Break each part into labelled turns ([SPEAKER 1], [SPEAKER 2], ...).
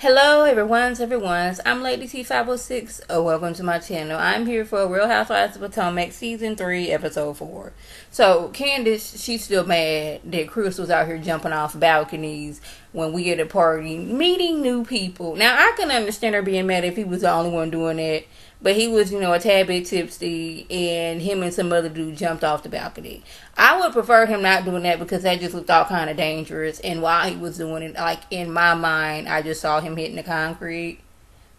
[SPEAKER 1] Hello everyone's. I'm Lady T506. Welcome to my channel. I'm here for Real Housewives of Potomac Season 3, Episode 4. So, Candace, she's still mad that Chris was out here jumping off balconies when we at a party, meeting new people. Now, I can understand her being mad if he was the only one doing it. But he was, a tad bit tipsy, and him and some other dude jumped off the balcony. I would prefer him not doing that because that just looked all kind of dangerous. And while he was doing it, like, in my mind, I just saw him hitting the concrete.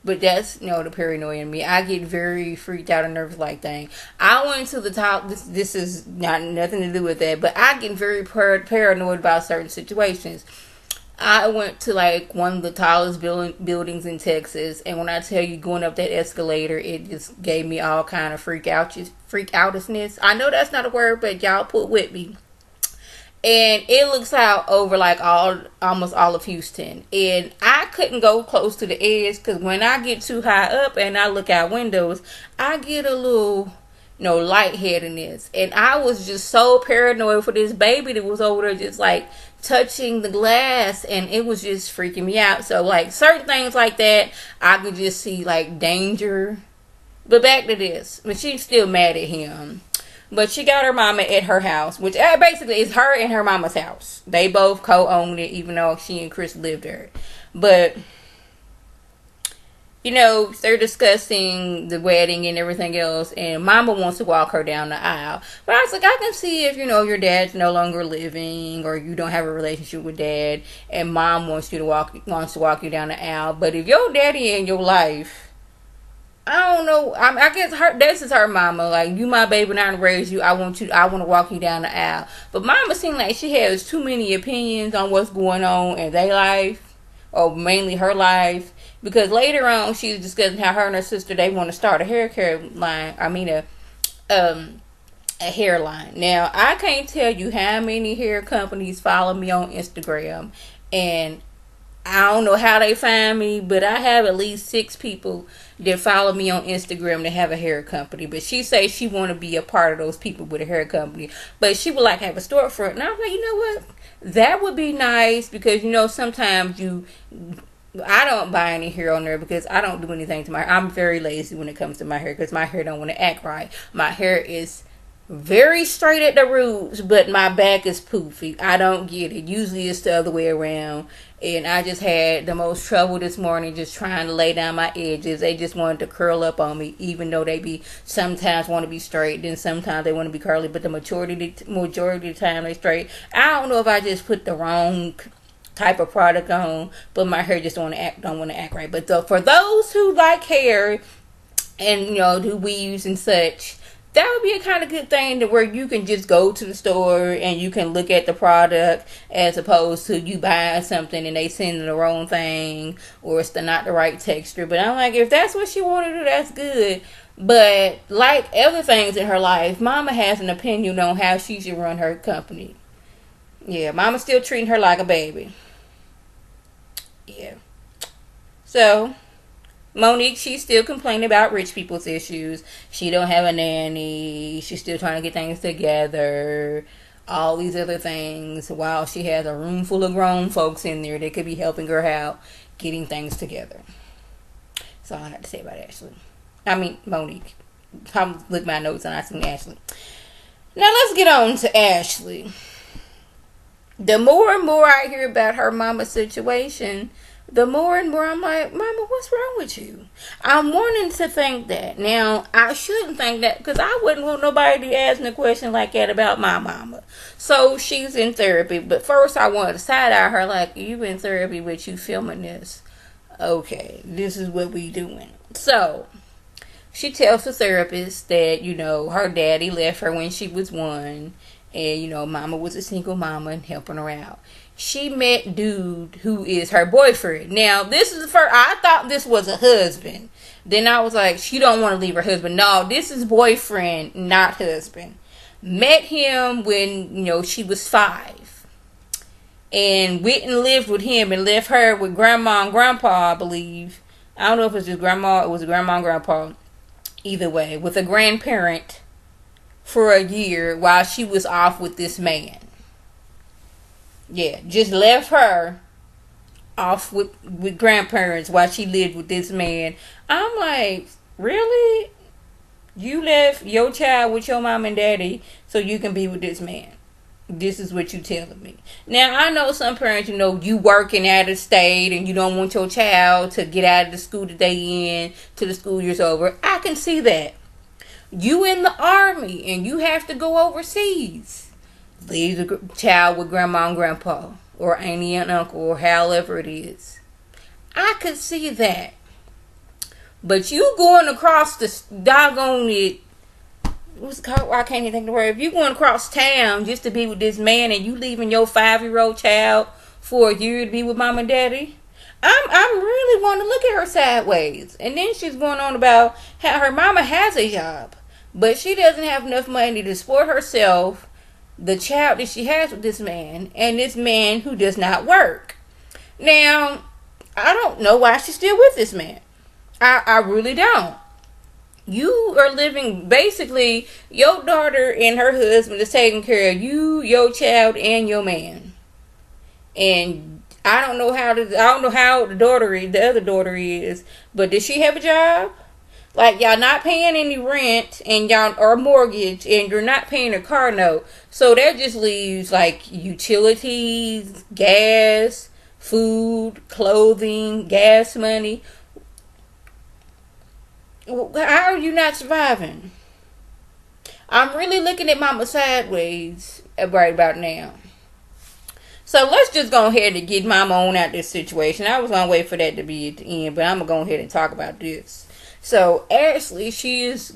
[SPEAKER 1] But that's, the paranoia in me. I get very freaked out and nervous like thing. I went to the top. This is not nothing to do with that. But I get very paranoid about certain situations. I went to like one of the tallest buildings in Texas, and when I tell you going up that escalator, it just gave me all kind of freak outishness. I know that's not a word, but y'all put with me. And it looks out over like almost all of Houston, and I couldn't go close to the edge because when I get too high up and I look out windows, I get a little lightheadedness. And I was just so paranoid for this baby that was over there just like touching the glass, and it was just freaking me out. So like certain things like that, I could just see like danger. But back to this, but she's still mad at him. But she got her mama at her house, which basically is her and her mama's house. They both co-owned it, even though she and Chris lived there. But they're discussing the wedding and everything else, and mama wants to walk her down the aisle. But I was like, I can see if, your dad's no longer living or you don't have a relationship with dad and mom wants to walk you down the aisle. But if your daddy in your life, I don't know, I guess this is her mama. Like, you my baby and I raised you. I want to walk you down the aisle. But mama seems like she has too many opinions on what's going on in their life, or mainly her life. Because later on, she was discussing how her and her sister, they want to start a hair line. A hairline. Now, I can't tell you how many hair companies follow me on Instagram. And I don't know how they find me, but I have at least 6 people that follow me on Instagram that have a hair company. But she says she want to be a part of those people with a hair company. But she would like to have a storefront. And I was like, you know what? That would be nice because, sometimes I don't buy any hair on there because I don't do anything to my hair. I'm very lazy when it comes to my hair because my hair don't want to act right. My hair is very straight at the roots, but my back is poofy. I don't get it. Usually it's the other way around. And I just had the most trouble this morning just trying to lay down my edges. They just wanted to curl up on me, even though they sometimes want to be straight, then sometimes they want to be curly, but the majority of the time they straight. I don't know if I just put the wrong type of product on, but my hair just don't want to act right. But for those who like hair and do weaves and such, that would be a kind of good thing to where you can just go to the store and you can look at the product as opposed to you buying something and they send the wrong thing or it's not the right texture. But I'm like, if that's what she wanted to do, that's good. But like other things in her life, mama has an opinion on how she should run her company. Yeah, mama's still treating her like a baby. Yeah. So Monique, she's still complaining about rich people's issues. She don't have a nanny. She's still trying to get things together. All these other things. While she has a room full of grown folks in there that could be helping her out getting things together. That's all I have to say about Monique. I'll look at my notes and I see Ashley. Now let's get on to Ashley. The more and more I hear about her mama's situation, the more and more I'm like, Mama, what's wrong with you? I'm wanting to think that. Now, I shouldn't think that because I wouldn't want nobody to ask me a question like that about my mama. So, she's in therapy. But first, I wanted to side-eye her like, you in therapy, but you filming this. Okay, this is what we doing. So, she tells the therapist that, her daddy left her when she was 1. And, mama was a single mama and helping her out. She met dude who is her boyfriend. Now, this is the first, I thought this was a husband. Then I was like, she don't want to leave her husband. No, this is boyfriend, not husband. Met him when, she was 5. And went and lived with him and left her with grandma and grandpa, I believe. I don't know if it was just grandma, it was grandma and grandpa. Either way, with a grandparent for a year while she was off with this man. Yeah, just left her off with grandparents while she lived with this man. I'm like, really? You left your child with your mom and daddy so you can be with this man? This is what you telling me. Now, I know some parents, you working out of state and you don't want your child to get out of the school that they in till the school year's over. I can see that. You in the army and you have to go overseas. Leave the child with grandma and grandpa or auntie and uncle or however it is. I could see that. But you going across the doggone it, what's it called? I can't even think of the word. If you going across town just to be with this man and you leaving your 5-year-old child for a year to be with mom and daddy, I'm really want to look at her sideways. And then she's going on about how her mama has a job, but she doesn't have enough money to support herself, the child that she has with this man, and this man who does not work. Now, I don't know why she's still with this man. I really don't. You are living, basically, your daughter and her husband is taking care of you, your child, and your man. And I don't know how the other daughter is, but does she have a job? Like, y'all not paying any rent and y'all or mortgage, and you're not paying a car note. So that just leaves like utilities, gas, food, clothing, gas money. How are you not surviving? I'm really looking at mama sideways right about now. So let's just go ahead and get mama on out this situation. I was gonna wait for that to be at the end, but I'm gonna go ahead and talk about this. So Ashley, she's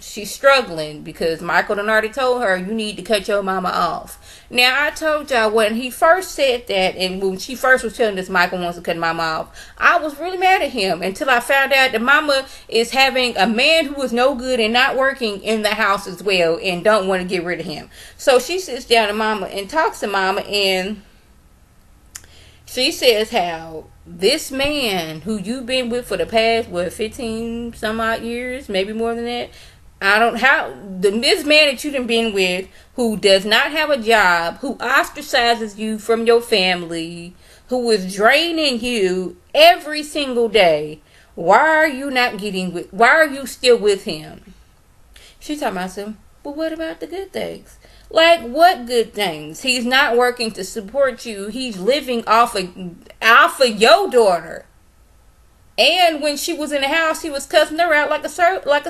[SPEAKER 1] struggling because Michael done already told her, you need to cut your mama off. Now, I told y'all when he first said that, and when she first was telling us Michael wants to cut mama off, I was really mad at him until I found out that mama is having a man who is no good and not working in the house as well and don't want to get rid of him. So she sits down to mama and talks to mama, and she says how this man who you've been with for the past, 15 some odd years, maybe more than that, this man that you done been with, who does not have a job, who ostracizes you from your family, who is draining you every single day, why are you still with him? She's talking about some, but what about the good things? Like, what good things? He's not working to support you. He's living off of your daughter. And when she was in the house, he was cussing her out like a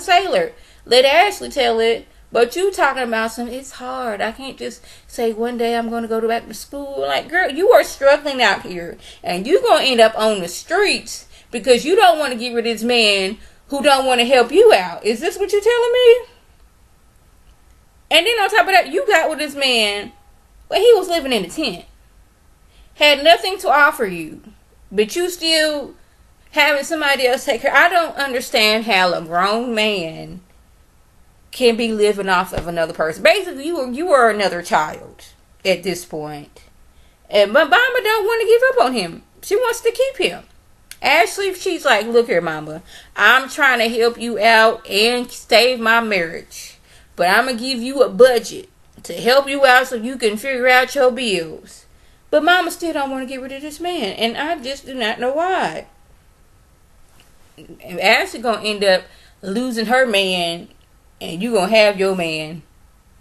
[SPEAKER 1] sailor. Let Ashley tell it. But you talking about it's hard. I can't just say one day I'm going to go back to school. Like, girl, you are struggling out here. And you're going to end up on the streets because you don't want to get rid of this man who don't want to help you out. Is this what you're telling me? And then on top of that, you got with this man, well, he was living in a tent. Had nothing to offer you. But you still having somebody else take care. I don't understand how a grown man can be living off of another person. Basically, you were another child at this point. But mama don't want to give up on him. She wants to keep him. Ashley, she's like, look here, mama. I'm trying to help you out and save my marriage. But I'm going to give you a budget to help you out so you can figure out your bills. But mama still don't want to get rid of this man. And I just do not know why. And Ashley going to end up losing her man. And you going to have your man.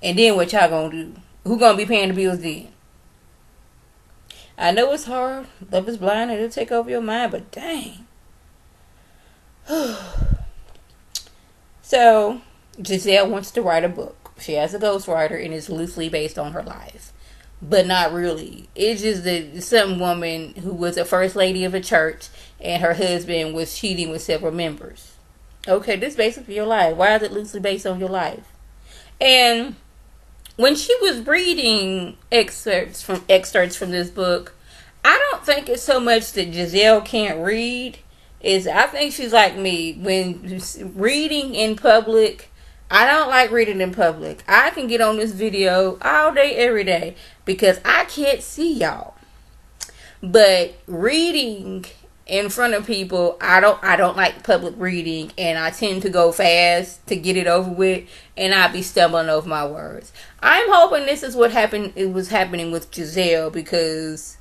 [SPEAKER 1] And then what y'all going to do? Who going to be paying the bills then? I know it's hard. Love is blind and it'll take over your mind. But dang. So, Giselle wants to write a book. She has a ghostwriter and it's loosely based on her life. But not really. It's just that some woman who was a first lady of a church and her husband was cheating with several members. Okay, this is basically your life. Why is it loosely based on your life? And when she was reading excerpts from this book, I don't think it's so much that Giselle can't read. I think she's like me. When reading in public, I don't like reading in public. I can get on this video all day, every day, because I can't see y'all. But reading in front of people, I don't like public reading, and I tend to go fast to get it over with, and I be stumbling over my words. I'm hoping this is what happened. It was happening with Giselle, because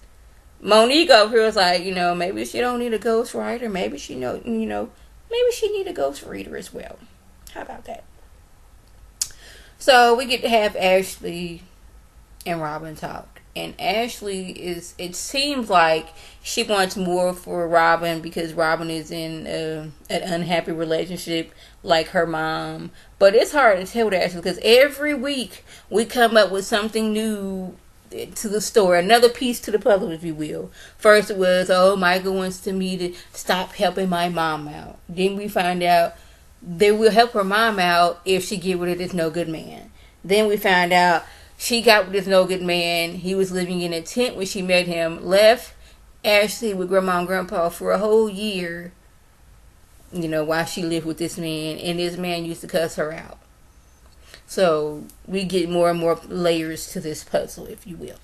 [SPEAKER 1] Monique over here was like, maybe she don't need a ghostwriter. Maybe she maybe she need a ghostwriter as well. How about that? So we get to have Ashley and Robin talk. And Ashley it seems like she wants more for Robin because Robin is in an unhappy relationship like her mom. But it's hard to tell with Ashley because every week we come up with something new to the story, another piece to the puzzle, if you will. First it was, Michael wants me to stop helping my mom out. Then we find out they will help her mom out if she get rid of this no good man. Then we find out she got with this no good man. He was living in a tent when she met him. Left Ashley with grandma and grandpa for a whole year. While she lived with this man. And this man used to cuss her out. So we get more and more layers to this puzzle, if you will.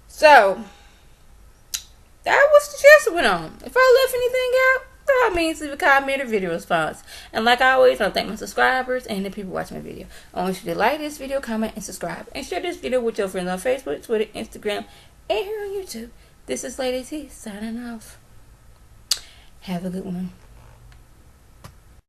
[SPEAKER 1] So that was the gist that went on. If I left anything out, by all means, leave a comment or video response. And like I always, I want to thank my subscribers and the people watching my video. I want you to like this video, comment, and subscribe. And share this video with your friends on Facebook, Twitter, Instagram, and here on YouTube. This is Lady T signing off. Have a good one.